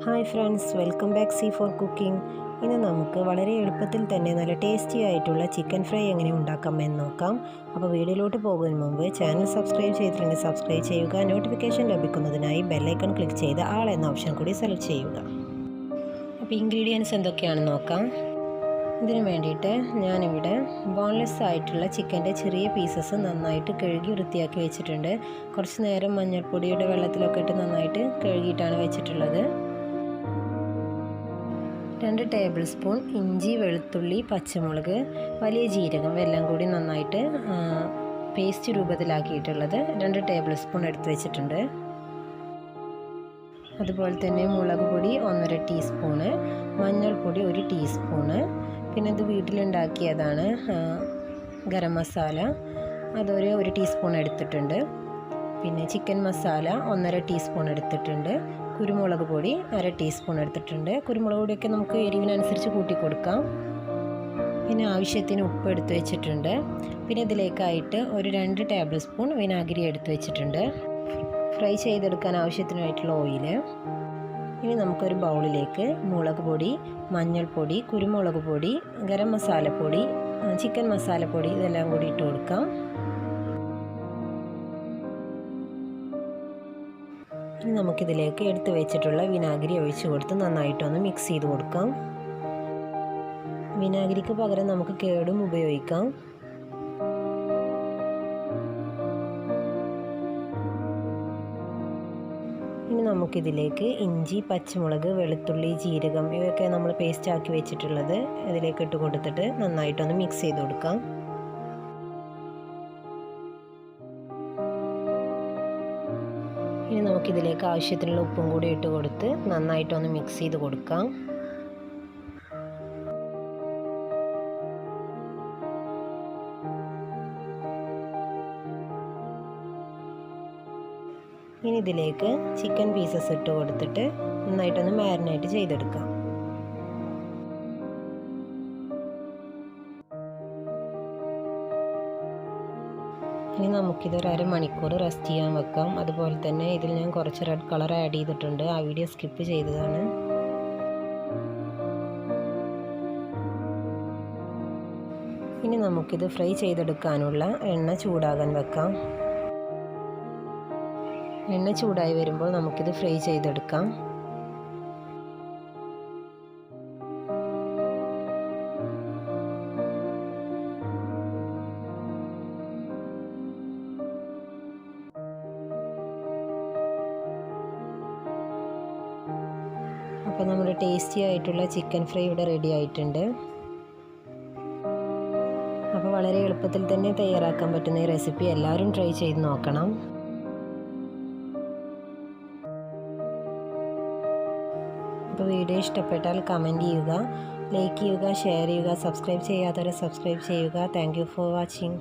Hi friends, welcome back c4 cooking. ഇന്ന് നമുക്ക് വളരെ എളുപ്പത്തിൽ തന്നെ നല്ല ടേസ്റ്റി ആയിട്ടുള്ള ചിക്കൻ ഫ്രൈ എങ്ങനെ ഉണ്ടാക്കാമെന്ന് നോക്കാം. അപ്പോൾ വീഡിയോയിലോട്ട് പോകുന്നതിന് മുമ്പ് ചാനൽ സബ്സ്ക്രൈബ് ചെയ്തിട്ടുണ്ടെങ്കിൽ സബ്സ്ക്രൈബ് ചെയ്യുക. നോട്ടിഫിക്കേഷൻ ലഭിക്കുന്നതിനായി ബെല്ലൈക്കൺ ക്ലിക്ക് ചെയ്ത് ആൾ എന്ന ഓപ്ഷൻ കൂടി സെലക്ട് ചെയ്യുക. അപ്പോൾ ഇൻഗ്രീഡിയൻസ് എന്തൊക്കെയാണെന്ന് നോക്കാം. ഇതിന് വേണ്ടിയിട്ട് ഞാനിവിടെ ബോൺലെസ് ആയിട്ടുള്ള ചിക്കൻ്റെ ചെറിയ പീസസ് നന്നായിട്ട് കഴുകി വൃത്തിയാക്കി വെച്ചിട്ടുണ്ട്. കുറച്ച് നേരം മഞ്ഞൾപ്പൊടിയുടെ വെള്ളത്തിലൊക്കെ ഇട്ട് നന്നായിട്ട് കഴുകിയിട്ടാണ് വെച്ചിട്ടുള്ളത്. 2 ടേബിൾ സ്പൂൺ ഇഞ്ചി, വെളുത്തുള്ളി, പച്ചമുളക്, വലിയ ജീരകം എല്ലാം കൂടി നന്നായിട്ട് പേസ്റ്റ് രൂപത്തിലാക്കിയിട്ടുള്ളത് 2 ടേബിൾ സ്പൂൺ എടുത്ത് വെച്ചിട്ടുണ്ട്. അതുപോലെ തന്നെ മുളക് പൊടി 1.5 ടീസ്പൂണ്, മഞ്ഞൾപ്പൊടി 1 ടീസ്പൂണ്, പിന്നെ ഇത് വീട്ടിലുണ്ടാക്കിയതാണ് ഗരം മസാല, അതൊരു 1 ടീസ്പൂൺ എടുത്തിട്ടുണ്ട്. പിന്നെ ചിക്കൻ മസാല 1.5 ടീസ്പൂൺ എടുത്തിട്ടുണ്ട്. കുരുമുളക് പൊടി 1/2 ടീസ്പൂൺ എടുത്തിട്ടുണ്ട്. കുരുമുളക് പൊടിയൊക്കെ നമുക്ക് എരിവിനനുസരിച്ച് കൂട്ടി കൊടുക്കാം. പിന്നെ ആവശ്യത്തിന് ഉപ്പ് എടുത്ത് വെച്ചിട്ടുണ്ട്. പിന്നെ ഇതിലേക്കായിട്ട് ഒരു 2 ടേബിൾ സ്പൂൺ വിനാഗിരി എടുത്ത് വെച്ചിട്ടുണ്ട്. ഫ്രൈ ചെയ്തെടുക്കാൻ ആവശ്യത്തിനായിട്ടുള്ള ഓയിൽ. ഇനി നമുക്കൊരു ബൗളിലേക്ക് മുളക് പൊടി, മഞ്ഞൾപ്പൊടി, കുരുമുളക് പൊടി, ഗരം മസാലപ്പൊടി, ചിക്കൻ മസാലപ്പൊടി ഇതെല്ലാം കൂടി ഇട്ട് കൊടുക്കാം. ഇനി നമുക്കിതിലേക്ക് എടുത്ത് വെച്ചിട്ടുള്ള വിനാഗിരി ഒഴിച്ച് കൊടുത്ത് നന്നായിട്ടൊന്ന് മിക്സ് ചെയ്ത് കൊടുക്കാം. വിനാഗിരിക്ക് പകരം നമുക്ക് കേടും ഉപയോഗിക്കാം. ഇനി നമുക്കിതിലേക്ക് ഇഞ്ചി, പച്ചമുളക്, വെളുത്തുള്ളി, ജീരകം ഇവയൊക്കെ നമ്മൾ പേസ്റ്റ് ആക്കി വെച്ചിട്ടുള്ളത് ഇതിലേക്ക് ഇട്ട് കൊടുത്തിട്ട് നന്നായിട്ടൊന്ന് മിക്സ് ചെയ്ത് കൊടുക്കാം. ഇനി നമുക്കിതിലേക്ക് ആവശ്യത്തിനുള്ള ഉപ്പും കൂടി ഇട്ട് കൊടുത്ത് നന്നായിട്ടൊന്ന് മിക്സ് ചെയ്ത് കൊടുക്കാം. ഇനി ഇതിലേക്ക് ചിക്കൻ പീസസ് ഇട്ട് കൊടുത്തിട്ട് നന്നായിട്ടൊന്ന് മാരിനേറ്റ് ചെയ്തെടുക്കാം. ഇനി നമുക്കിതൊരു 1/2 മണിക്കൂർ റെസ്റ്റ് ചെയ്യാൻ വെക്കാം. അതുപോലെ തന്നെ ഇതിൽ ഞാൻ കുറച്ച് റെഡ് കളർ ആഡ് ചെയ്തിട്ടുണ്ട്. ആ വീഡിയോ സ്കിപ്പ് ചെയ്തതാണ്. ഇനി നമുക്കിത് ഫ്രൈ ചെയ്തെടുക്കാനുള്ള എണ്ണ ചൂടാകാൻ വെക്കാം. എണ്ണ ചൂടായി വരുമ്പോൾ നമുക്കിത് ഫ്രൈ ചെയ്തെടുക്കാം. അപ്പോൾ നമ്മുടെ ടേസ്റ്റി ആയിട്ടുള്ള ചിക്കൻ ഫ്രൈ ഇവിടെ റെഡി ആയിട്ടുണ്ട്. അപ്പോൾ വളരെ എളുപ്പത്തിൽ തന്നെ തയ്യാറാക്കാൻ പറ്റുന്ന ഈ റെസിപ്പി എല്ലാവരും ട്രൈ ചെയ്ത് നോക്കണം. അപ്പോൾ വീഡിയോ ഇഷ്ടപ്പെട്ടാൽ കമൻറ്റ് ചെയ്യുക, ലൈക്ക് ചെയ്യുക, ഷെയർ ചെയ്യുക, സബ്സ്ക്രൈബ് ചെയ്യാത്തവരെ സബ്സ്ക്രൈബ് ചെയ്യുക. Thank you for watching.